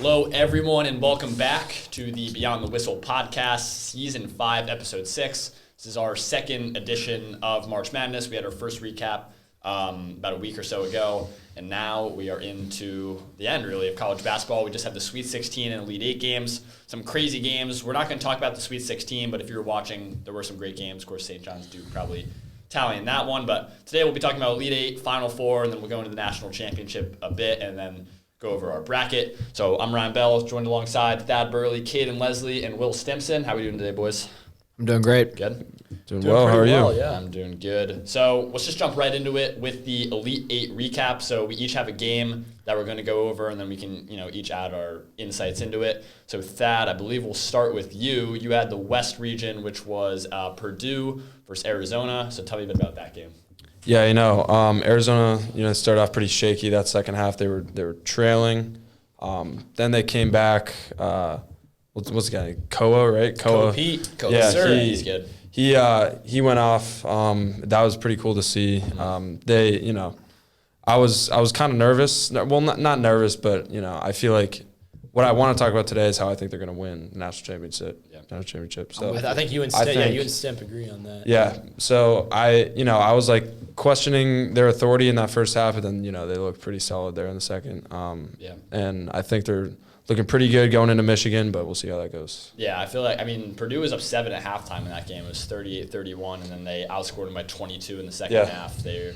Hello, everyone, and welcome back to the Beyond the Whistle podcast, Season 5, Episode 6. This is our second edition of March Madness. We had our first recap about a week or so ago, and now we are into the end, really, of college basketball. We just had the Sweet 16 and Elite 8 games, some crazy games. We're not going to talk about the Sweet 16, but if you were watching, there were some great games. Of course, St. John's Duke probably tallying that one, but today we'll be talking about Elite 8, Final Four, and then we'll go into the National Championship a bit, and then go over our bracket. So I'm Ryan Bell, joined alongside Thad Burley, Caden Leslie, and Will Stimpson. How are we doing today, boys? I'm doing great. Good? Doing well. How are you? Well, yeah, I'm doing good. So let's just jump right into it with the Elite 8 recap. So we each have a game that we're going to go over, and then we can, each add our insights into it. So Thad, I believe we'll start with you. You had the West region, which was Purdue versus Arizona. So tell me a bit about that game. Yeah, Arizona, started off pretty shaky that second half. They were trailing. Then they came back. What's the guy? Koa, right? Koa Pete. Yeah, sir. He's good. He went off. That was pretty cool to see. I was kind of nervous. Well, not nervous, but I feel like what I want to talk about today is how I think they're going to win the national championship. Yeah. National championship. So I think you and Stimp agree on that. Yeah. So I was like questioning their authority in that first half, and then they looked pretty solid there in the second. And I think they're looking pretty good going into Michigan, but we'll see how that goes. Yeah, I feel like, Purdue was up 7 at halftime in that game. It was 38-31, and then they outscored them by 22 in the second half. They're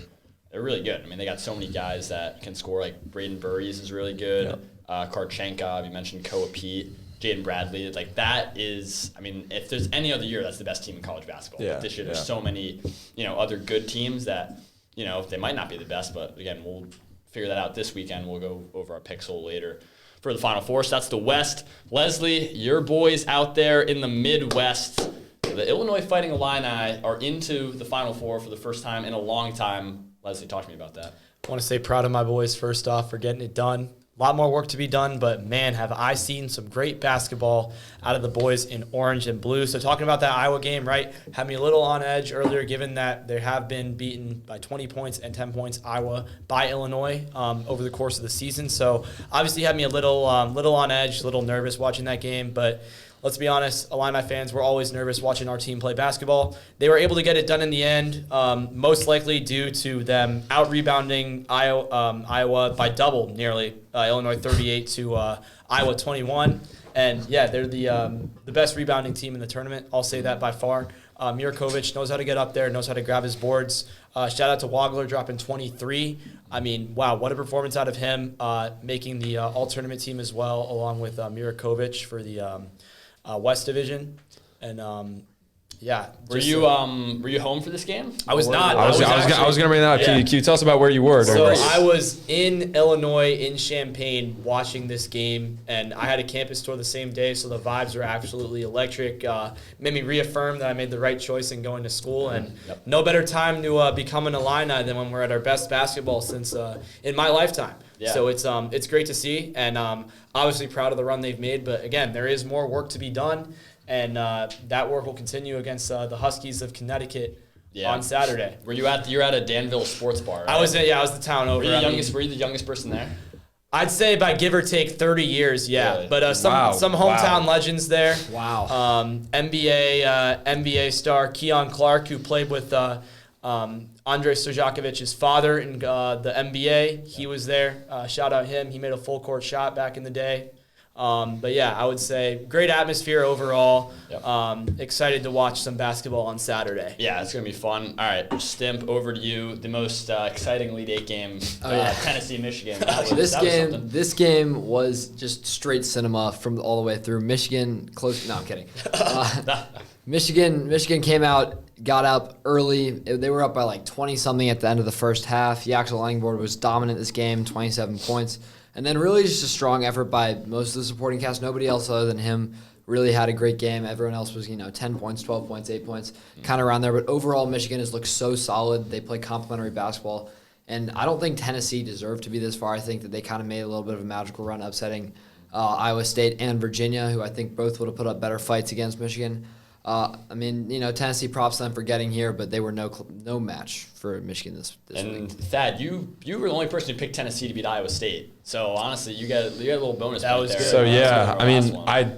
really good. They got so many guys that can score. Like Braden Burries is really good. Karchenka, you mentioned Koa Pete, Jaden Bradley. Like that is, if there's any other year, that's the best team in college basketball. Yeah, but this year, there's so many, other good teams that, they might not be the best, but again, we'll figure that out this weekend. We'll go over our picks a little later for the Final Four. So that's the West. Leslie, your boys out there in the Midwest, the Illinois Fighting Illini are into the Final Four for the first time in a long time. Leslie, talk to me about that. I want to say proud of my boys first off for getting it done. A lot more work to be done, but man, have I seen some great basketball out of the boys in orange and blue. So talking about that Iowa game, right, had me a little on edge earlier given that they have been beaten by 20 points and 10 points, Iowa, by Illinois over the course of the season. So obviously had me a little on edge, a little nervous watching that game, but let's be honest, Illini fans were always nervous watching our team play basketball. They were able to get it done in the end, most likely due to them out-rebounding Iowa by double, nearly. Illinois 38 to Iowa 21. And, yeah, they're the best rebounding team in the tournament. I'll say that by far. Mirakovic knows how to get up there, knows how to grab his boards. Shout out to Wagler dropping 23. Wow, what a performance out of him, making the all-tournament team as well, along with Mirakovic for the West Division, and Were you home for this game? I was not. I was going to bring that up. Yeah. Can you tell us about where you were? So I was in Illinois, in Champaign, watching this game, and I had a campus tour the same day, so the vibes were absolutely electric. Made me reaffirm that I made the right choice in going to school, and no better time to become an Illini than when we're at our best basketball since in my lifetime. Yeah. So it's great to see, and obviously proud of the run they've made. But again, there is more work to be done, and that work will continue against the Huskies of Connecticut on Saturday. You're at a Danville sports bar, right? I was the town over. Were you the youngest person there? I'd say by give or take 30 years, yeah. Really? But some hometown legends there. Wow. NBA star Keon Clark, who played with Andrei Stojakovic's father in the NBA. He was there. Shout out him. He made a full court shot back in the day. But yeah, I would say great atmosphere overall. Yep. Excited to watch some basketball on Saturday. Yeah, it's going to be fun. All right, Stimp, over to you. The most exciting Elite 8 game, Tennessee, Michigan. This game was just straight cinema from all the way through. Michigan close. No, I'm kidding. Michigan came out, got up early. They were up by like 20-something at the end of the first half. Yaxel Langborg was dominant this game, 27 points. And then really just a strong effort by most of the supporting cast. Nobody else other than him really had a great game. Everyone else was, 10 points, 12 points, 8 points, kind of around there. But overall, Michigan has looked so solid. They play complementary basketball. And I don't think Tennessee deserved to be this far. I think that they kind of made a little bit of a magical run, upsetting Iowa State and Virginia, who I think both would have put up better fights against Michigan. I mean, Tennessee, props to them for getting here, but they were no match for Michigan this week. And Thad, you were the only person who picked Tennessee to beat Iowa State. So honestly, you got a little bonus. That was there. good. So yeah, I mean, I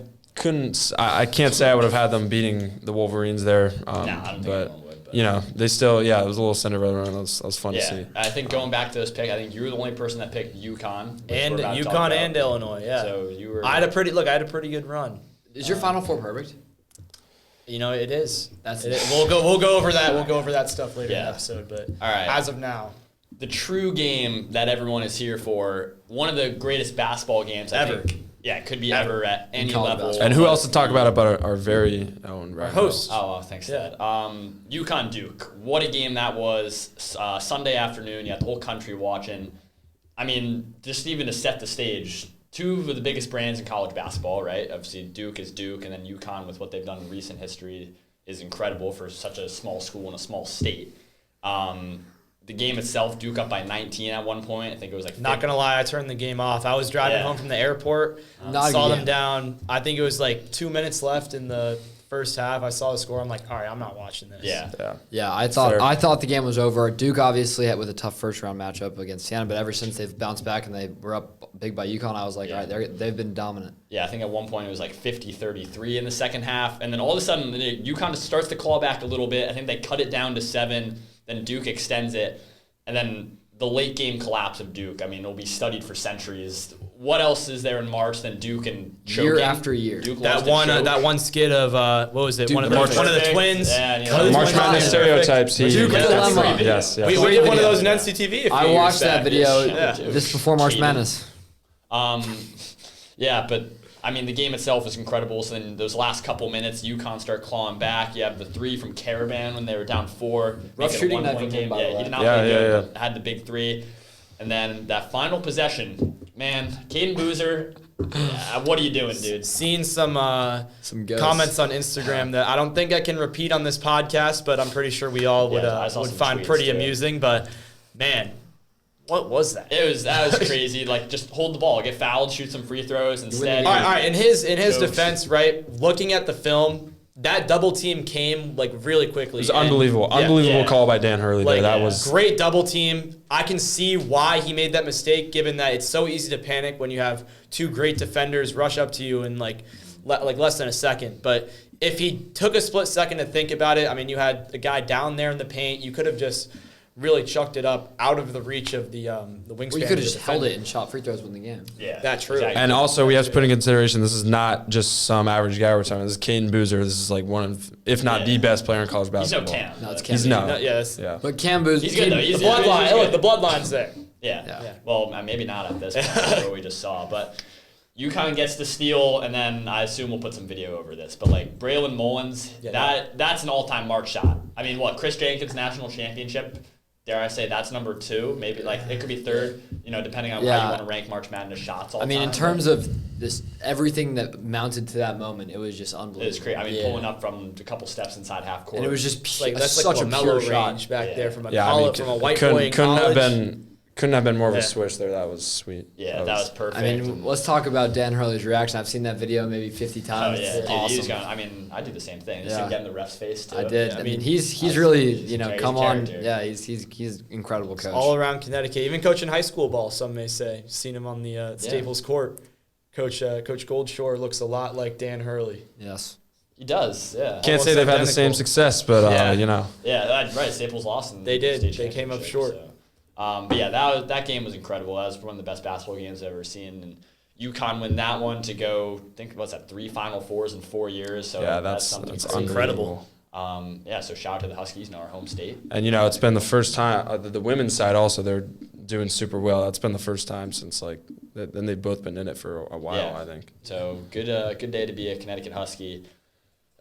I can't say I would have had them beating the Wolverines there. I don't think anyone would. But. They still, it was a little Cinderella run. That was fun to see. I think going back to those picks, I think you were the only person that picked UConn. And Illinois, yeah. So you were. I had a pretty good run. Is your Final Four perfect? It is. We'll go over that. We'll go over that stuff later in the episode. But all right. As of now, the true game that everyone is here for, one of the greatest basketball games ever. It could be ever at any level. And who else to talk about it but our very own our host? Oh, thanks. Yeah. UConn Duke. What a game that was. Sunday afternoon. You had the whole country watching. I mean, just even to set the stage, two of the biggest brands in college basketball, right? Obviously, Duke is Duke, and then UConn with what they've done in recent history is incredible for such a small school in a small state. The game itself, Duke up by 19 at one point. I think it was like... Not going to lie, I turned the game off. I was driving home from the airport, saw them down. I think it was like 2 minutes left in the first half. I saw the score. I'm like, all right, I'm not watching this. Yeah. I thought the game was over. Duke obviously had with a tough first-round matchup against Siena, but ever since they've bounced back and they were up big by UConn, I was like, all right, they've been dominant. Yeah, I think at one point it was like 50-33 in the second half. And then all of a sudden, UConn starts to claw back a little bit. I think they cut it down to 7. Then Duke extends it. And then the late game collapse of Duke, I mean, it'll be studied for centuries. What else is there in March than Duke and choking? Year after year. Duke that one skit of what was it? Duke one of the twins. March Madness stereotypes. Duke dilemma. Yes. We did one of those in NCTV. I watched that video just before March Madness. But I mean, the game itself is incredible. So then those last couple minutes, UConn start clawing back. You have the 3 from Caravan when they were down 4. Rough shooting night game. By the way. He did not play good, but had the big 3. And then that final possession, man, Caden Boozer, what are you doing, dude? Seen some comments on Instagram that I don't think I can repeat on this podcast, but I'm pretty sure we all would find pretty amusing. But, man, what was that? That was crazy. Like, just hold the ball, get fouled, shoot some free throws instead. All right. In his defense, right? Looking at the film, that double team came like really quickly. It was unbelievable call by Dan Hurley. Like, that was great double team. I can see why he made that mistake, given that it's so easy to panic when you have 2 great defenders rush up to you in like less than a second. But if he took a split second to think about it, I mean, you had a guy down there in the paint. You could have just really chucked it up out of the reach of the wingspan. Well, you could have just held it and shot free throws win the game. Yeah, that's true. Exactly. And also, we have to put in consideration, this is not just some average guy we're talking about. This is Caden Boozer. This is like one of, if not the best player in college basketball. He's no Cam. No, it's He's Cam. no. But Cam Boozer. He's good, though. The bloodline. Look, the bloodline's there. Yeah. Well, maybe not at this point, what we just saw. But UConn gets the steal, and then I assume we'll put some video over this. But, like, Braylon Mullins, that's an all-time mark shot. I mean, Chris Jenkins' national championship, dare I say that's number 2? Maybe it could be 3rd. Depending on how you want to rank March Madness shots. All in terms of this, everything that mounted to that moment, it was just unbelievable. It was crazy. I mean, pulling up from a couple steps inside half court, and it was just that's such like a mellow pure range shot back there from a white couldn't, boy in couldn't college. Couldn't have been more of a swish there. That was sweet. Yeah, that was perfect. I mean, let's talk about Dan Hurley's reaction. I've seen that video maybe 50 times. Oh, yeah. It's awesome. He's going, I mean, I do the same thing. Just get in the ref's face, too. I did. I mean, he's really, come on. Yeah, he's incredible coach. All around Connecticut. Even coaching high school ball, some may say. Seen him on the Staples Court. Coach Goldshore looks a lot like Dan Hurley. Yes. He does, yeah. Can't say they've had the same success, but, Yeah, right. Staples lost in They did. state They came up short. So. But yeah, that game was incredible. That was one of the best basketball games I've ever seen. And UConn win that one to go, I think, 3 Final Fours in 4 years. So yeah, that's something incredible. So shout out to the Huskies, our home state. And, it's been the first time, the women's side also, they're doing super well. That's been the first time since, then they've both been in it for a while, I think. So good day to be a Connecticut Husky.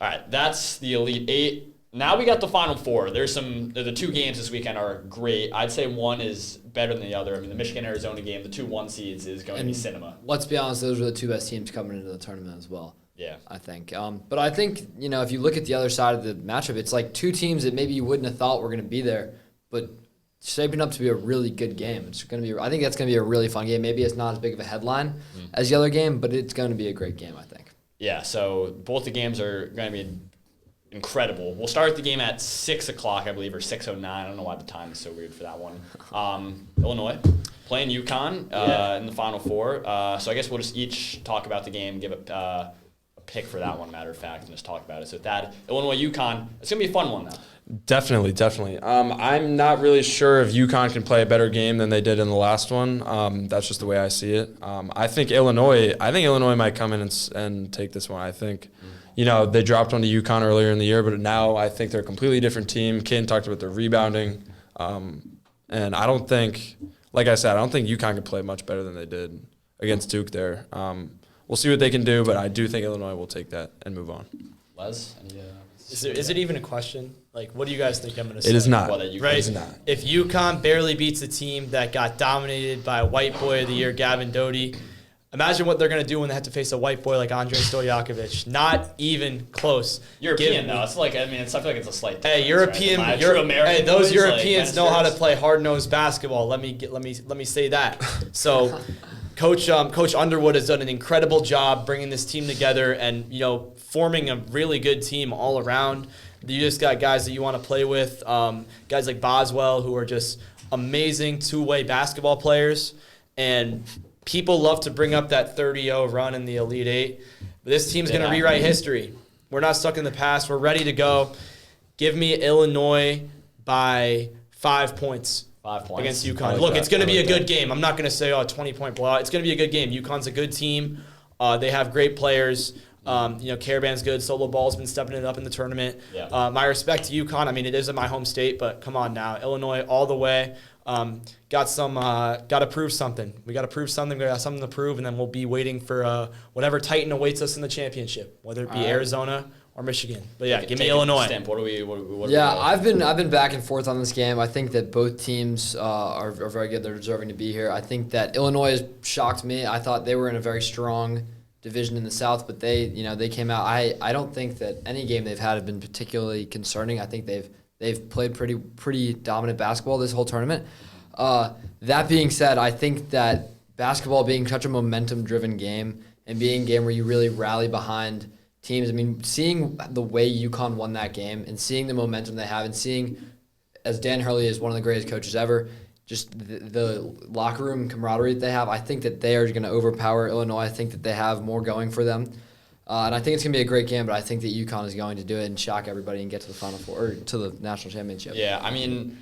All right, that's the Elite 8. Now we got the Final Four. The 2 games this weekend are great. I'd say one is better than the other. I mean, the Michigan-Arizona game, the 2 1 seeds, is going to be cinema. Let's be honest, those are the 2 best teams coming into the tournament as well. Yeah. I think. But I think, if you look at the other side of the matchup, it's like 2 teams that maybe you wouldn't have thought were going to be there, but shaping up to be a really good game. It's going to be. I think that's going to be a really fun game. Maybe it's not as big of a headline as the other game, but it's going to be a great game, I think. Yeah, so both the games are going to be incredible. We'll start the game at 6 o'clock, I believe, or 6:09. I don't know why the time is so weird for that one. Illinois playing UConn in the Final Four. So I guess we'll just each talk about the game, give a pick for that one, matter of fact, and just talk about it. So that Illinois UConn, it's gonna be a fun one though. Definitely. I'm not really sure if UConn can play a better game than they did in the last one. That's just the way I see it. I think Illinois might come in and take this one. I think, they dropped onto UConn earlier in the year, but now I think they're a completely different team. Caden talked about their rebounding, and I don't think, like I said, I don't think UConn can play much better than they did against Duke there. We'll see what they can do, but I do think Illinois will take that and move on. Les, is it even a question? Like, what do you guys think I'm going to say? It is not. Well, Right? It is not. If UConn barely beats a team that got dominated by White Boy of the Year, Gavin Doty, imagine what they're going to do when they have to face a white boy like Andrei Stojakovic. Not even close. European, though. It's like, I feel like it's a slight difference. Hey, European. Right? True American hey, those boys, Europeans like, know how to play hard-nosed basketball. Let me say that. So, Coach Underwood has done an incredible job bringing this team together and forming a really good team all around. You just got guys that you want to play with, guys like Boswell who are just amazing two-way basketball players, and people love to bring up that 30-0 run in the Elite Eight. But this team's going to rewrite history. We're not stuck in the past. We're ready to go. Give me Illinois by 5 points. 5 points Against UConn. Look, it's going to be a good game. I'm not going to say, 20-point blowout. It's going to be a good game. UConn's a good team. They have great players. Caravan's good. Solo Ball's been stepping it up in the tournament. Yeah. My respect to UConn. I mean, it is in my home state, but come on now. Illinois all the way. Got to prove something. We got to prove something. We got something to prove, and then we'll be waiting for whatever Titan awaits us in the championship, whether it be Arizona or Michigan. But yeah, give me Illinois. Stamp. What do we I've been back and forth on this game. I think that both teams are very good. They're deserving to be here. I think that Illinois has shocked me. I thought they were in a very strong division in the South, but they came out. I don't think that any game they've had have been particularly concerning. I think they've played pretty dominant basketball this whole tournament. That being said, I think that basketball being such a momentum-driven game and being a game where you really rally behind teams, I mean, seeing the way UConn won that game and seeing the momentum they have and seeing, as Dan Hurley is one of the greatest coaches ever, just the locker room camaraderie that they have, I think that they are going to overpower Illinois. I think that they have more going for them. And I think it's going to be a great game, but I think that UConn is going to do it and shock everybody and get to the Final Four, or to the national championship. Yeah, I mean,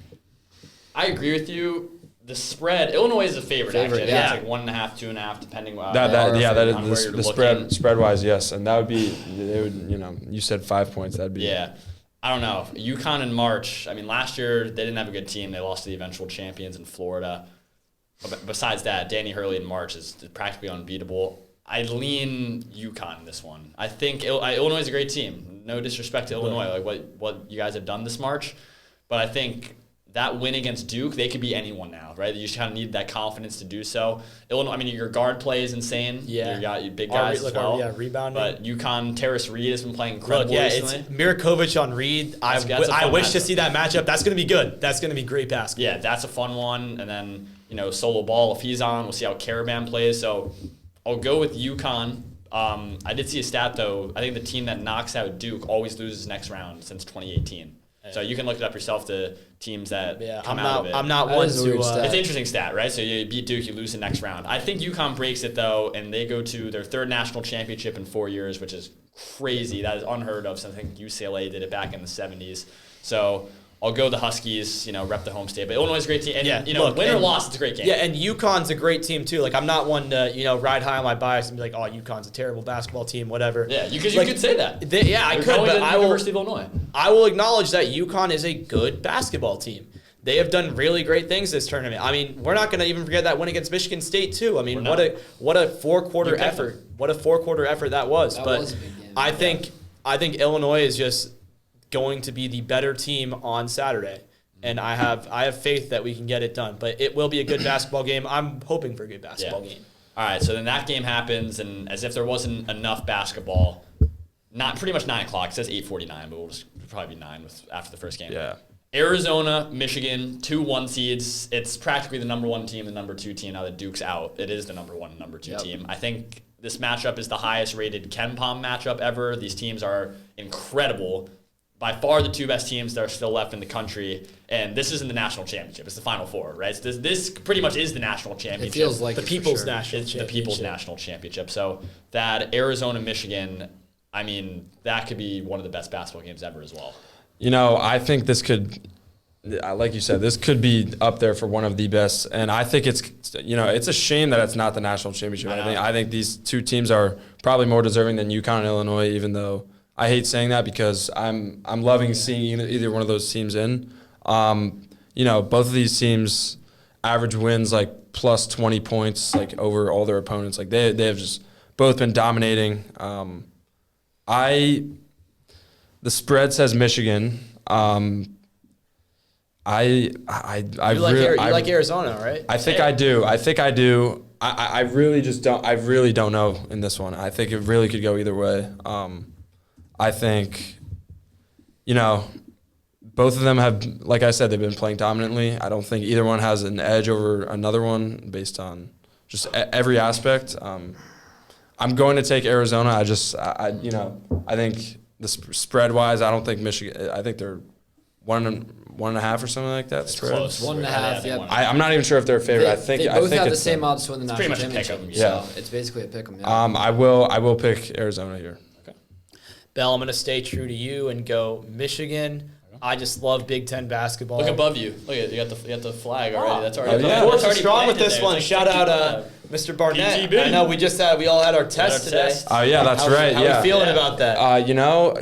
I agree with you. The spread, Illinois is a favorite actually. Yeah. It's like 1.5, 2.5, depending on The spread wise, yes, and that would be you said 5 points. That'd be I don't know. UConn in March. I mean, last year they didn't have a good team. They lost to the eventual champions in Florida. But besides that, Danny Hurley in March is practically unbeatable. I lean UConn in this one. I think Illinois is a great team. No disrespect to Illinois, like what you guys have done this March, but I think that win against Duke, they could be anyone now, right? You just kind of need that confidence to do so. Illinois, I mean, your guard play is insane. Yeah. You got your big guys as well. Rebounding. But UConn, Terrace Reed has been playing incredible recently. It's Mirakovic on Reed. I wish to see that matchup. That's going to be good. That's going to be great basketball. Yeah, that's a fun one. And then, Solo Ball, if he's on, we'll see how Caravan plays. So I'll go with UConn. I did see a stat, though. I think the team that knocks out Duke always loses next round since 2018. So you can look it up yourself, the teams that come out of it. I'm not one to... It's an interesting stat, right? So you beat Duke, you lose the next round. I think UConn breaks it, though, and they go to their third national championship in 4 years, which is crazy. That is unheard of. So I think UCLA did it back in the 70s. So I'll go the Huskies, rep the home state. But Illinois is a great team. And, win or loss, it's a great game. Yeah, and UConn's a great team, too. Like, I'm not one to, ride high on my bias and be like, oh, UConn's a terrible basketball team, whatever. Yeah, because you could say that. I could, but University of Illinois. I will acknowledge that UConn is a good basketball team. They have done really great things this tournament. I mean, we're not going to even forget that win against Michigan State, too. I mean, what a four-quarter effort. What a four-quarter effort that was. That was a big game. I think Illinois is just going to be the better team on Saturday. And I have faith that we can get it done. But it will be a good basketball game. I'm hoping for a good basketball game. All right, so then that game happens, and as if there wasn't enough basketball, pretty much 9 o'clock. It says 8:49, but we'll probably be 9 after the first game. Yeah. Arizona, Michigan, 2 1 seeds. It's practically the number 1 team, the number 2 team. Now that Duke's out, it is the number 1 and number 2 team. I think this matchup is the highest rated KenPom matchup ever. These teams are incredible. by far the two best teams that are still left in the country, and this isn't the national championship. It's the Final Four, right? So this pretty much is the national championship. It feels like the People's National Championship. The People's National Championship. So that Arizona-Michigan, I mean, that could be one of the best basketball games ever as well. You know, I think this could, like you said, this could be up there for one of the best. And I think it's a shame that it's not the national championship. I think these two teams are probably more deserving than UConn and Illinois, even though I hate saying that because I'm loving seeing either one of those teams in. Both of these teams average wins like plus 20 points like over all their opponents. Like they have just both been dominating. The spread says Michigan. You like Arizona, right? I think I do. I really just don't. I really don't know in this one. I think it really could go either way. I think, both of them have, like I said, they've been playing dominantly. I don't think either one has an edge over another one based on just every aspect. I'm going to take Arizona. I think the spread wise, I don't think Michigan. I think they're 1.5 or something like that. It's spread. close. 1.5. Yeah. I'm not even sure if they're a favorite. They both have the same odds to win the national championship. Pretty much a pick 'em. Yeah. So it's basically a pick 'em. Yeah. I will pick Arizona here. Bell, I'm going to stay true to you and go Michigan. I just love Big Ten basketball. Look above you. Look at you got the flag already. That's already. yeah. That's Force is already strong with planted this there. one. It's Shout like out Mr. Barnett. PTB. I know we all had our test today. Oh yeah, that's right. How Yeah. we feeling about that?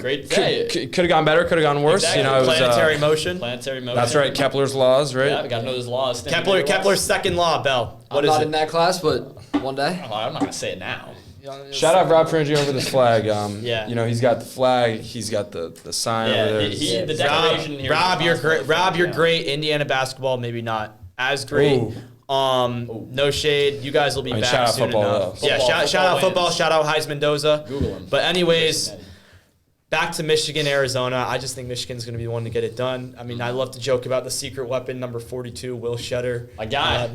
Great day. Could have gone better. Could have gone worse. Exactly. It was Planetary motion. Planetary motion. That's right. Kepler's laws, right? Yeah, we got to know those laws. Kepler's second law, Bell. What I'm is not it? in that class, but one day. Oh, I'm not gonna say it now. Shout out Rob Frangie over this flag. Yeah. He's got the flag. He's got the sign over there. The decoration here. Rob, you're great. Rob, you're great. Indiana basketball, maybe not as great. Ooh. No shade. You guys will be back shout out soon football, enough. though. Yeah, shout out football. Shout out Heisman Mendoza. Google him. But anyways, back to Michigan, Arizona. I just think Michigan's going to be the one to get it done. I mean, I love to joke about the secret weapon, number 42, Will Shutter. My guy.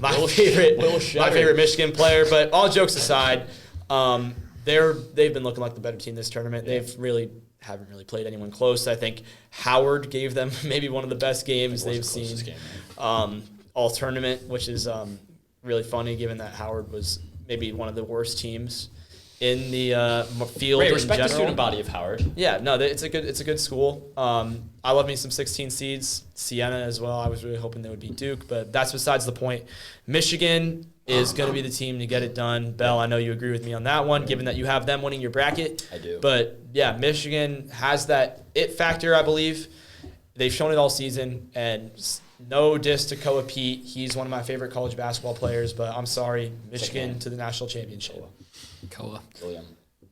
My favorite Michigan player. But all jokes aside, they've been looking like the better team this tournament. Yeah. They've haven't really played anyone close. I think Howard gave them maybe one of the best games they've seen all tournament, which is really funny given that Howard was maybe one of the worst teams in the field in Respect general. the student body of Howard. Yeah, no, it's a good school. I love me some 16 seeds, Siena as well. I was really hoping they would beat Duke, but that's besides the point. Michigan is going to be the team to get it done. Bell, I know you agree with me on that one, given that you have them winning your bracket. I do. But yeah, Michigan has that it factor, I believe. They've shown it all season, and no diss to Koa Pete. He's one of my favorite college basketball players, but I'm sorry, Michigan to the national championship. Koa. William.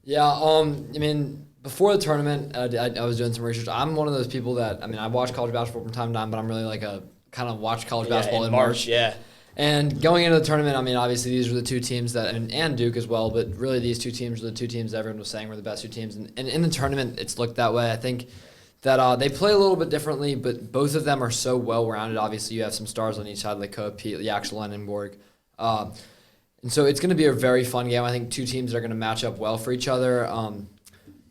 Yeah, I mean, before the tournament, I was doing some research. I'm one of those people that, I watch college basketball from time to time, but I'm really like a kind of watch college basketball in March. Yeah. And going into the tournament, obviously these were the two teams that, and Duke as well, but really these two teams were the two teams that everyone was saying were the best two teams. And in the tournament, it's looked that way. I think that they play a little bit differently, but both of them are so well-rounded. Obviously, you have some stars on each side, like Koa Pete, Yaxel Lenenborg. And so it's going to be a very fun game. I think two teams that are going to match up well for each other.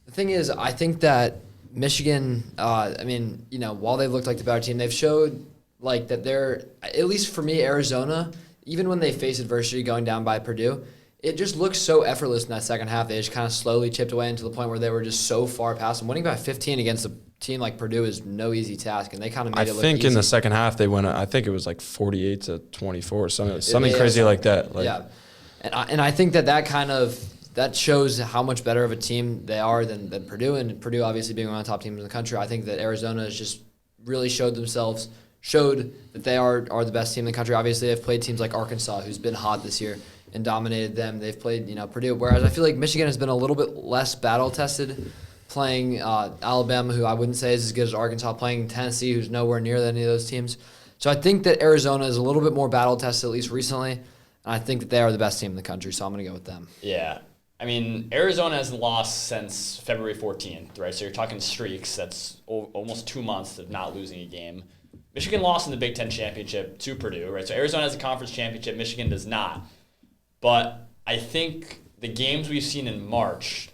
The thing is, I think that Michigan, while they've looked like the better team, they've showed like that they're, at least for me, Arizona, even when they face adversity going down by Purdue, it just looks so effortless in that second half. They just kind of slowly chipped away into the point where they were just so far past them. Winning by 15 against a team like Purdue is no easy task, and they kind of made it look easy. I think in the second half they went, I think it was like 48-24, something crazy like that. Like, yeah. And I think that shows how much better of a team they are than Purdue, and Purdue obviously being one of the top teams in the country. I think that Arizona has just really showed that they are the best team in the country. Obviously, they've played teams like Arkansas, who's been hot this year, and dominated them. They've played Purdue, whereas I feel like Michigan has been a little bit less battle-tested, playing Alabama, who I wouldn't say is as good as Arkansas, playing Tennessee, who's nowhere near any of those teams. So I think that Arizona is a little bit more battle-tested, at least recently, and I think that they are the best team in the country, so I'm going to go with them. Yeah. I mean, Arizona hasn't lost since February 14th, right? So you're talking streaks. That's almost 2 months of not losing a game. Michigan lost in the Big Ten championship to Purdue, right? So Arizona has a conference championship. Michigan does not. But I think the games we've seen in March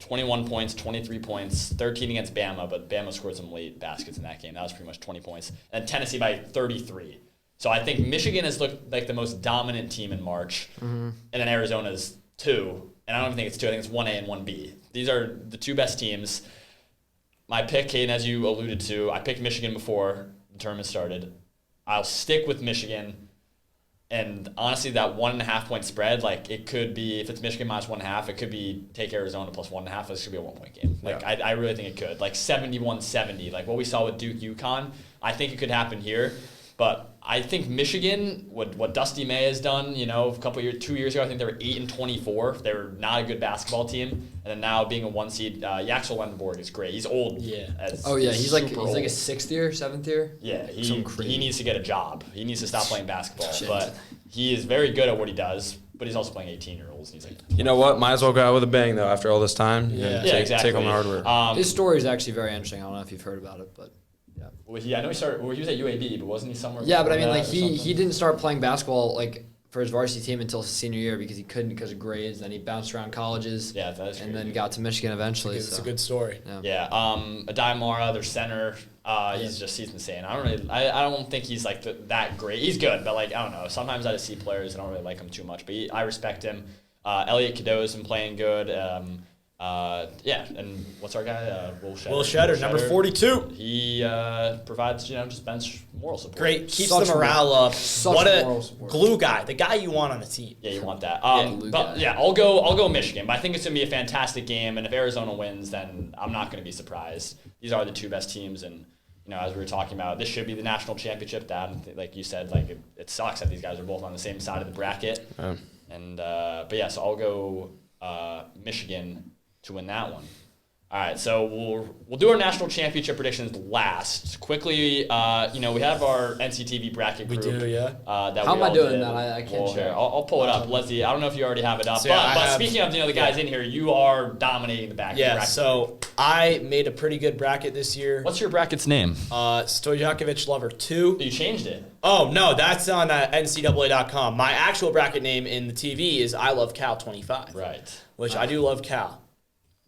21 points, 23 points, 13 against Bama, but Bama scored some late baskets in that game. That was pretty much 20 points. And Tennessee by 33. So I think Michigan has looked like the most dominant team in March, and then Arizona's 2. And I don't even think it's 2. I think it's 1A and 1B. These are the 2 best teams. My pick, Caden, as you alluded to, I picked Michigan before the tournament started. I'll stick with Michigan. And honestly, that 1.5 point spread, like it could be, if it's Michigan minus 1.5, it could be take Arizona plus 1.5. This could be a 1 point game. Like I really think it could. Like 71-70, like what we saw with Duke UConn. I think it could happen here. But I think Michigan, what Dusty May has done, a 2 years ago, I think they were 8-24. They were not a good basketball team, and then now being a 1 seed, Yaxel Lendeborg is great. He's old. Yeah. He's like a 6th year, 7th year. Yeah, he needs to get a job. He needs to stop playing basketball. But he is very good at what he does. But he's also playing 18-year-olds. He's like, you know what? Might as well go out with a bang though. After all this time, exactly. Take on the hard work. His story is actually very interesting. I don't know if you've heard about it, but. Well, I know he was at UAB, but wasn't he somewhere? Yeah, but I mean, like he didn't start playing basketball like for his varsity team until his senior year because he couldn't because of grades. Then he bounced around colleges. Yeah, that's and then got to Michigan eventually. It's a good story. Yeah. Adai Mara, their center, he's insane. I don't think he's like that great. He's good, but like I don't know. Sometimes I just see players I don't really like him too much, but I respect him. Elliot Cadeau's been playing good. And what's our guy? Will Shedder, number 42. He provides, just bench moral support. Great, keeps the morale up. What a glue guy, the guy you want on the team. Yeah, you want that. I'll go Michigan, but I think it's gonna be a fantastic game. And if Arizona wins, then I'm not gonna be surprised. These are the 2 best teams, and as we were talking about, this should be the national championship. Like you said, like it sucks that these guys are both on the same side of the bracket. And so I'll go Michigan to win that one. All right, so we'll do our national championship predictions last. Quickly, we have our NCTV bracket group. We do, yeah. How am I doing that? I can't share. I'll pull it up. Leslie, I don't know if you already have it up. But speaking of the guys in here, you are dominating the bracket. Yeah, so I made a pretty good bracket this year. What's your bracket's name? Stojakovic Lover 2. You changed it. Oh, no, that's on NCAA.com. My actual bracket name in the TV is I Love Cal 25. Right. Which I do love Cal.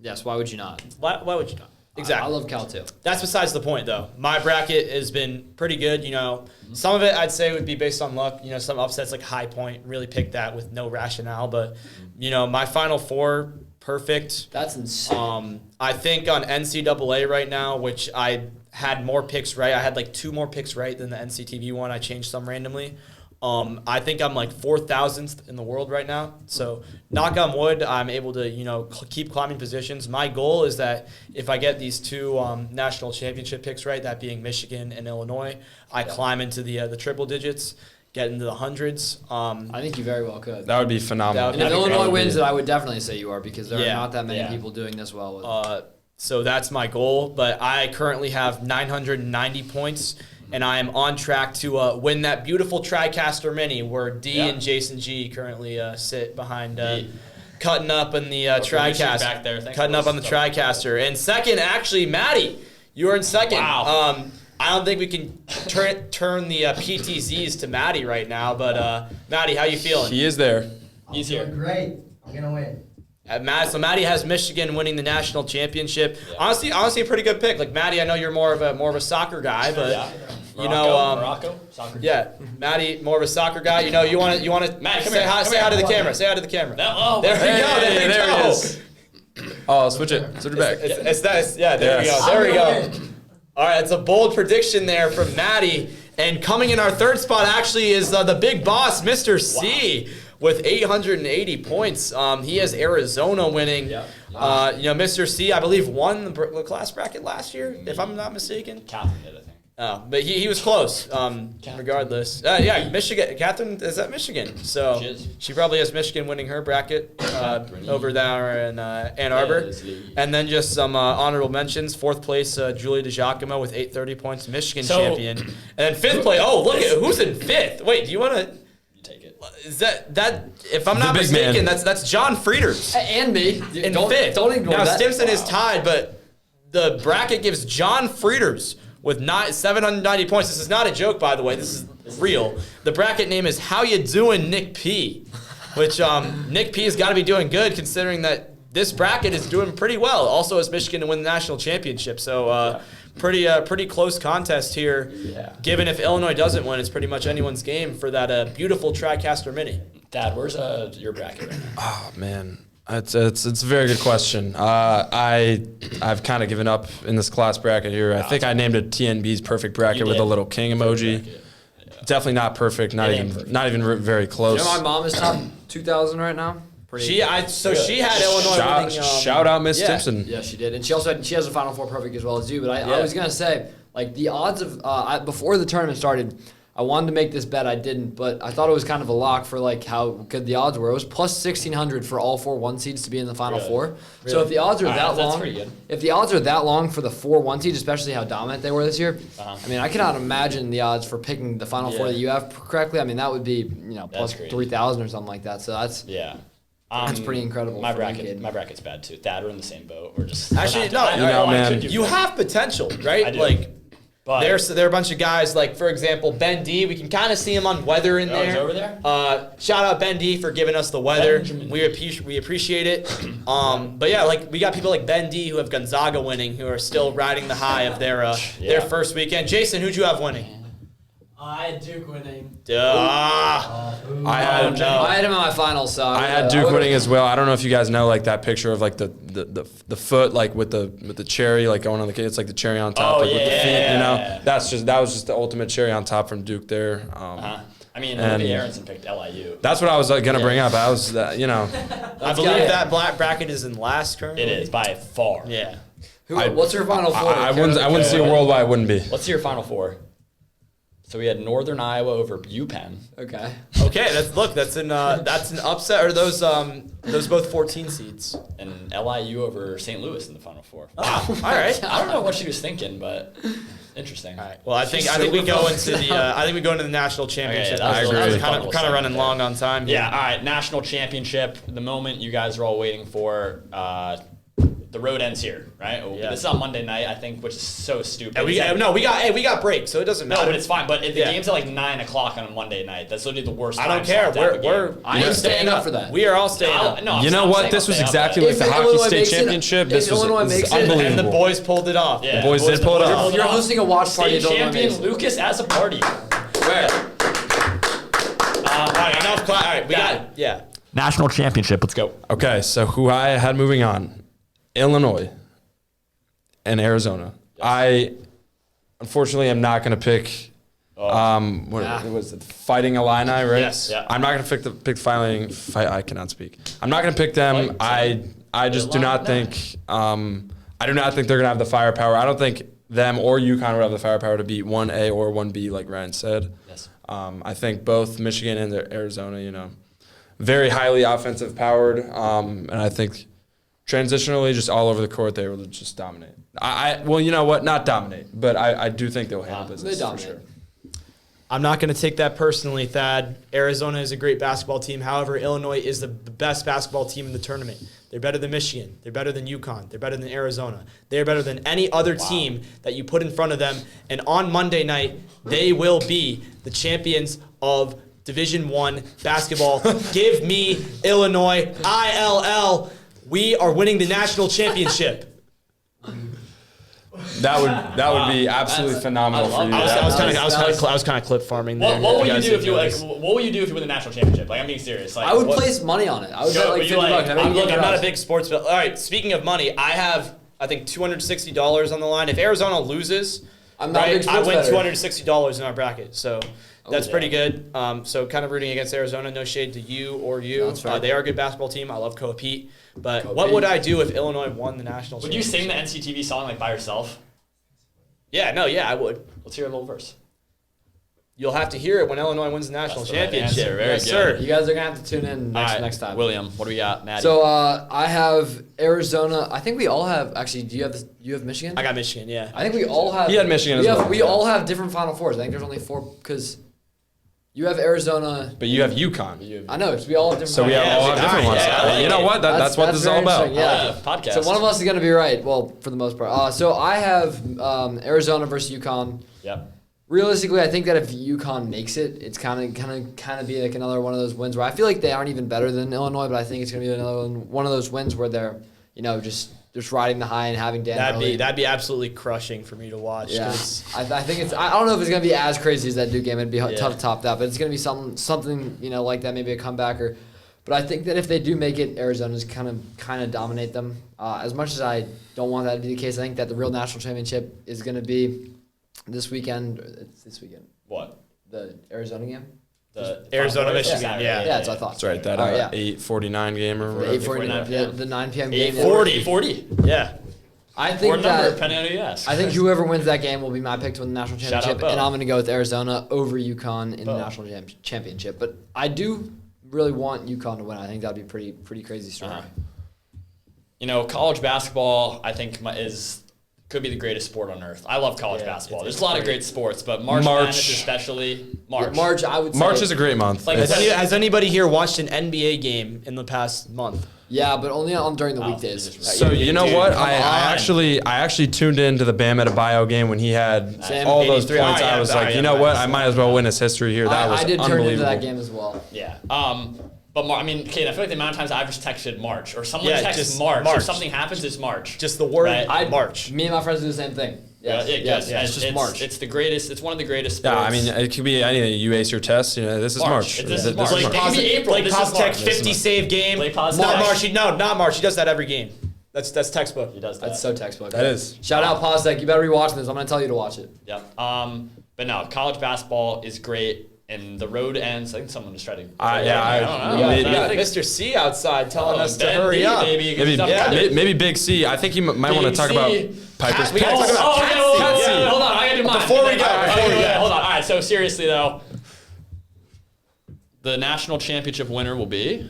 Yes, why would you not? Why would you not? Exactly. I love Cal too. That's besides the point, though. My bracket has been pretty good. Some of it I'd say would be based on luck. Some upsets like High Point really picked that with no rationale. But my Final Four perfect. That's insane. I think on NCAA right now, which I had more picks right. I had like 2 more picks right than the NCTV one. I changed some randomly. I think I'm like 4,000th in the world right now. So knock on wood, I'm able to, keep climbing positions. My goal is that if I get these 2 national championship picks right, that being Michigan and Illinois, I climb into the triple digits, get into the hundreds. I think you very well could. That would be phenomenal. And if Illinois wins it, I would definitely say you are because there are not that many people doing this well with it. So that's my goal. But I currently have 990 points. And I am on track to win that beautiful TriCaster Mini where D and Jason G currently sit behind cutting up in the TriCaster. Back there. Cutting up on the TriCaster. And second, actually, Maddie, you are in second. Wow. I don't think we can turn the PTZs to Maddie right now, but Maddie, how you feeling? He is there. He's here. Great. I'm going to win. So Maddie has Michigan winning the national championship. Yeah. Honestly, a pretty good pick. Like Maddie, I know you're more of a soccer guy, but Morocco, soccer. Yeah, Maddie, more of a soccer guy. You want to Maddie, say hi to the camera. Say hi to the camera. There we go. There he is. Oh, switch it back. It's nice. Yeah, there we go. There we go. All right, it's a bold prediction there from Maddie. And coming in our third spot actually is the big boss, Mr. C. With 880 points. He has Arizona winning. Mr. C, I believe, won the class bracket last year, if I'm not mistaken. Catherine did, I think. Oh, but he was close, regardless. Michigan. Catherine is at Michigan. So she probably has Michigan winning her bracket over there in Ann Arbor. And then just some honorable mentions. 4th place, Julie DiGiacomo with 830 points, Michigan champion. And then 5th place, look at who's in 5th. Wait, do you want to... Is that if I'm not mistaken, that's John Frieders and me in 5th. Don't ignore now, that. Stimpson is tied, but the bracket gives John Frieders with 790 points. This is not a joke, by the way. This is real. The bracket name is How You Doing, Nick P, which Nick P has got to be doing good considering that this bracket is doing pretty well. Also, as Michigan to win the national championship. So pretty close contest here. Yeah. Given if Illinois doesn't win, it's pretty much anyone's game for that beautiful TriCaster Mini. Dad, where's your bracket right now? Oh man, it's a very good question. I've kind of given up in this class bracket here. I think I named it TNB's perfect bracket with a little king emoji. Definitely not perfect. Not even very close. You know, my mom is top 2,000 right now. She had Illinois winning. Shout out Miss Stimpson. Yeah, she did, and she has a Final Four perfect as well as you. But I was gonna say, like, the odds of before the tournament started, I wanted to make this bet. I didn't, but I thought it was kind of a lock for like how good the odds were. It was plus 1,600 for all 4 1 seeds to be in the Final Four. Really? So if the odds are that long, if the odds are that long for the 4 1 seeds, especially how dominant they were this year, I mean, I cannot imagine the odds for picking the Final Four that you have correctly. I mean, that would be plus 3,000 or something like that. So that's that's pretty incredible. My bracket's bad too. Thad, we're in the same boat. We're just actually man. You have potential, right? I do. Like. But there are a bunch of guys, like, for example, Ben D. We can kind of see him on weather in there. He's over there? Shout out Ben D for giving us the weather. We appreciate it. But yeah, like, we got people like Ben D who have Gonzaga winning, who are still riding the high of their first weekend. Jason, who'd you have winning? I had Duke winning. I had him in my finals, so I had Duke winning as well. I don't know if you guys know, like, that picture of like the foot, like with the cherry, like going on the cake. It's like the cherry on top, with the feet. You know, that was just the ultimate cherry on top from Duke there. I mean, Olivia Aronson picked LIU. That's what I was gonna bring up. I was, I believe that black bracket is in last currently. It is by far. Yeah. What's your Final Four? I wouldn't see a world where I wouldn't be. Let's see your Final Four. So we had Northern Iowa over UPenn. Okay. That's an upset. Or those both 14 seeds. And LIU over St. Louis in the Final Four. Wow. All right. I don't know what she was thinking, but interesting. All right. Well, I think we go into the national championship. Okay, I agree. Kind of running long on time. Yeah. All right. National championship. The moment you guys are all waiting for. The road ends here, right? Yeah. This is on Monday night, I think, which is so stupid. We got break, so it doesn't matter. No, but it's fine. But if the game's at like 9 o'clock on a Monday night, that's literally the worst. I don't care. I am staying up for that. We are all staying up. No, you know what? This was exactly like the hockey state championship. This was unbelievable. And the boys pulled it off. Yeah, the boys did pull it off. You're hosting a watch party. State champion Lucas as a party. Where? All right, enough. All right, we got it. Yeah. National championship. Let's go. Okay, so who I had moving on, Illinois and Arizona. Yes. I unfortunately am not going to pick. What was it? Fighting Illini, right? Yes. Yeah. I'm not going to pick Fighting. I cannot speak. I'm not going to pick them. I just do not think. I do not think they're going to have the firepower. I don't think them or UConn would have the firepower to beat 1A or 1B, like Ryan said. Yes. I think both Michigan and Arizona, very highly offensive powered, and I think transitionally, just all over the court, they will just dominate. Well, you know what? Not dominate, but I do think they'll handle business. They dominate. For sure. I'm not going to take that personally, Thad. Arizona is a great basketball team. However, Illinois is the best basketball team in the tournament. They're better than Michigan. They're better than UConn. They're better than Arizona. They're better than any other team that you put in front of them. And on Monday night, they will be the champions of Division I basketball. Give me Illinois. ILL. We are winning the national championship. That would be absolutely phenomenal for you. I was kind of clip farming there. What will you do if you win the national championship? Like, I'm being serious. Like, I would place money on it. I would bet like $50. I'm not a big sports bet. All right, speaking of money, I have think $260 on the line. If Arizona loses, I'm not a big sports I win bettor. $260 in our bracket. So that's pretty good. So kind of rooting against Arizona. No shade to you or you. That's right. They are a good basketball team. I love Koa Pete. But what would I do if Illinois won the national Would you championship? sing the NCTV song like by yourself? Yeah, I would. Let's hear a little verse. You'll have to hear it when Illinois wins the national championship. Very yes, good. sir. You guys are gonna have to tune in next time. William, what do we got? Maddie. So I have Arizona. I think we all have. Actually, do you have this? You have Michigan? I got Michigan. Yeah. I think we all have. He had Michigan as well. We all have different Final Fours. I think there's only 4 because you have Arizona. But you have UConn. I know. We all have different. So we all have different ones. Yeah, you know what? That's what this is all about. Yeah. Podcast. So one of us is gonna be right. Well, for the most part. So I have Arizona versus UConn. Yep. realistically, I think that if UConn makes it, it's kind of be like another one of those wins where I feel like they aren't even better than Illinois, but I think it's going to be another one of those wins where they're, just riding the high and having Dan Burley. That'd be absolutely crushing for me to watch. Yeah, I think it's. I don't know if it's going to be as crazy as that Duke game. It'd be tough to top that, but it's going to be something like that, maybe a comeback or. But I think that if they do make it, Arizona's kind of dominate them. As much as I don't want that to be the case, I think that the real national championship is going to be this weekend. It's this weekend. What? The Arizona game? The Arizona, Michigan. Yeah, that's what I thought. That's right. That 8:49 game or whatever. 8:49. The 9 p.m. game. 8:40. Yeah. I think depending on who you ask. I think whoever wins that game will be my pick to win the national championship, and I'm going to go with Arizona over UConn in the national championship. But I do really want UConn to win. I think that'd be pretty crazy story. College basketball, I think, could be the greatest sport on earth. I love college basketball. There's a lot of great sports, but March Madness especially. March, I would say. March is a great month. Has anybody here watched an NBA game in the past month? Yeah, but only during the weekdays. So you know what? I actually tuned into the Bam Adebayo game when he had all those points. I was like, you know what? I might as well witness history here. That was unbelievable. I did turn into that game as well. Yeah. But Kate, I feel like the amount of times I've just texted March or someone texts March. If something happens, it's March. Just the word March. Me and my friends do the same thing. Yes. It's just March. It's the greatest. It's one of the greatest sports. Yeah, I mean, it could be anything. You ace your test. This is March. This is March. Blake It could be April. Blake Postek 50 save game. Blake Not Postek. March. Not March. He does that every game. That's textbook. He does that. That's so textbook. That is. Shout out Postek. You better be watching this. I'm going to tell you to watch it. Yeah. But no, college basketball is great. And the road ends. I think someone was trying to. I don't know. You got Mr. C outside telling us to hurry up. Maybe Big C. I think you might want to talk about Piper's Pit. Hold on. I got to do mine. Before we go. Hold on. All right. So seriously though, the national championship winner will be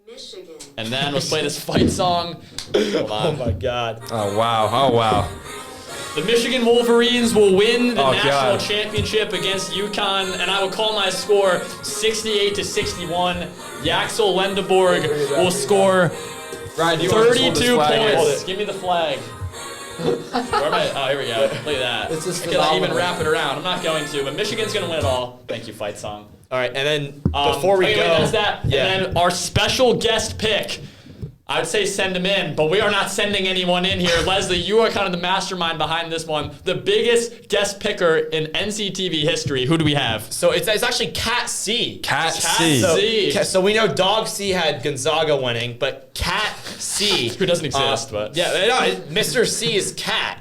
Michigan. And then let's play this fight song. Hold on. Oh my God. Oh wow. The Michigan Wolverines will win the national God. championship against UConn, and I will call my score 68-61. Yaxel Lendeborg will score 32 points. Give me the flag. Where am I? Oh, here we go. Look at that. It's just I cannot even wrap it around. I'm not going to, but Michigan's going to win it all. Thank you, fight song. All right, and then before we go, that's that. Yeah. And then our special guest pick. I'd say send them in, but we are not sending anyone in here. Leslie, you are kind of the mastermind behind this one. The biggest guest picker in NCTV history. Who do we have? So it's actually Cat C. Cat C. So we know Dog C had Gonzaga winning, but Cat C, who doesn't exist, but Mr. C is Cat.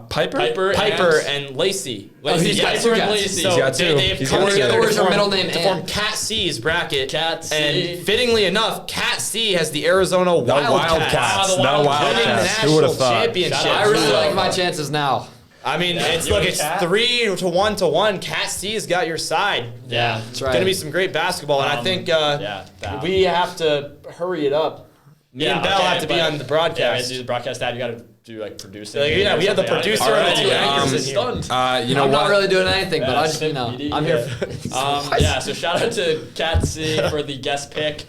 Piper and Lacey. He's got two cats. So He's got two. they've He's come got two. together Where's your middle name? to form Cat C's bracket. Cat C. And fittingly enough, Cat C has the Arizona Wildcats. The Wildcats. Who would have thought? Championship. I really like my chances now. I mean, it's You and it's Cat? 3-1. Cat C's got your side. Yeah. That's right. It's gonna be some great basketball, and I think we have to hurry it up. Me and Bell have to be on the broadcast. Yeah, we have to do the broadcast. Dad, you got to do producing. We have the producer and the two anchors in here. Stunned. You know I'm what? not really doing anything, but I just, Sim I'm PD, here. So shout out to Cat C for the guest pick.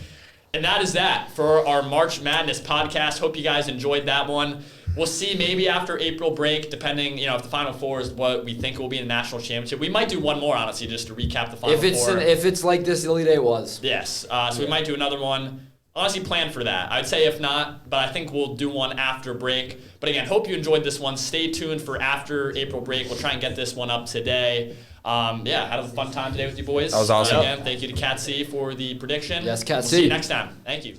And that is that for our March Madness podcast. Hope you guys enjoyed that one. We'll see maybe after April break, depending, if the Final Four is what we think will be in the national championship. We might do one more, honestly, just to recap the Final Four. If it's like this Elite Eight was. Yes. So we might do another one. Honestly, plan for that. I'd say if not, but I think we'll do one after break. But again, hope you enjoyed this one. Stay tuned for after April break. We'll try and get this one up today. Had a fun time today with you boys. That was awesome. Again, thank you to Cat C for the prediction. Yes, Cat We'll C. see you next time. Thank you.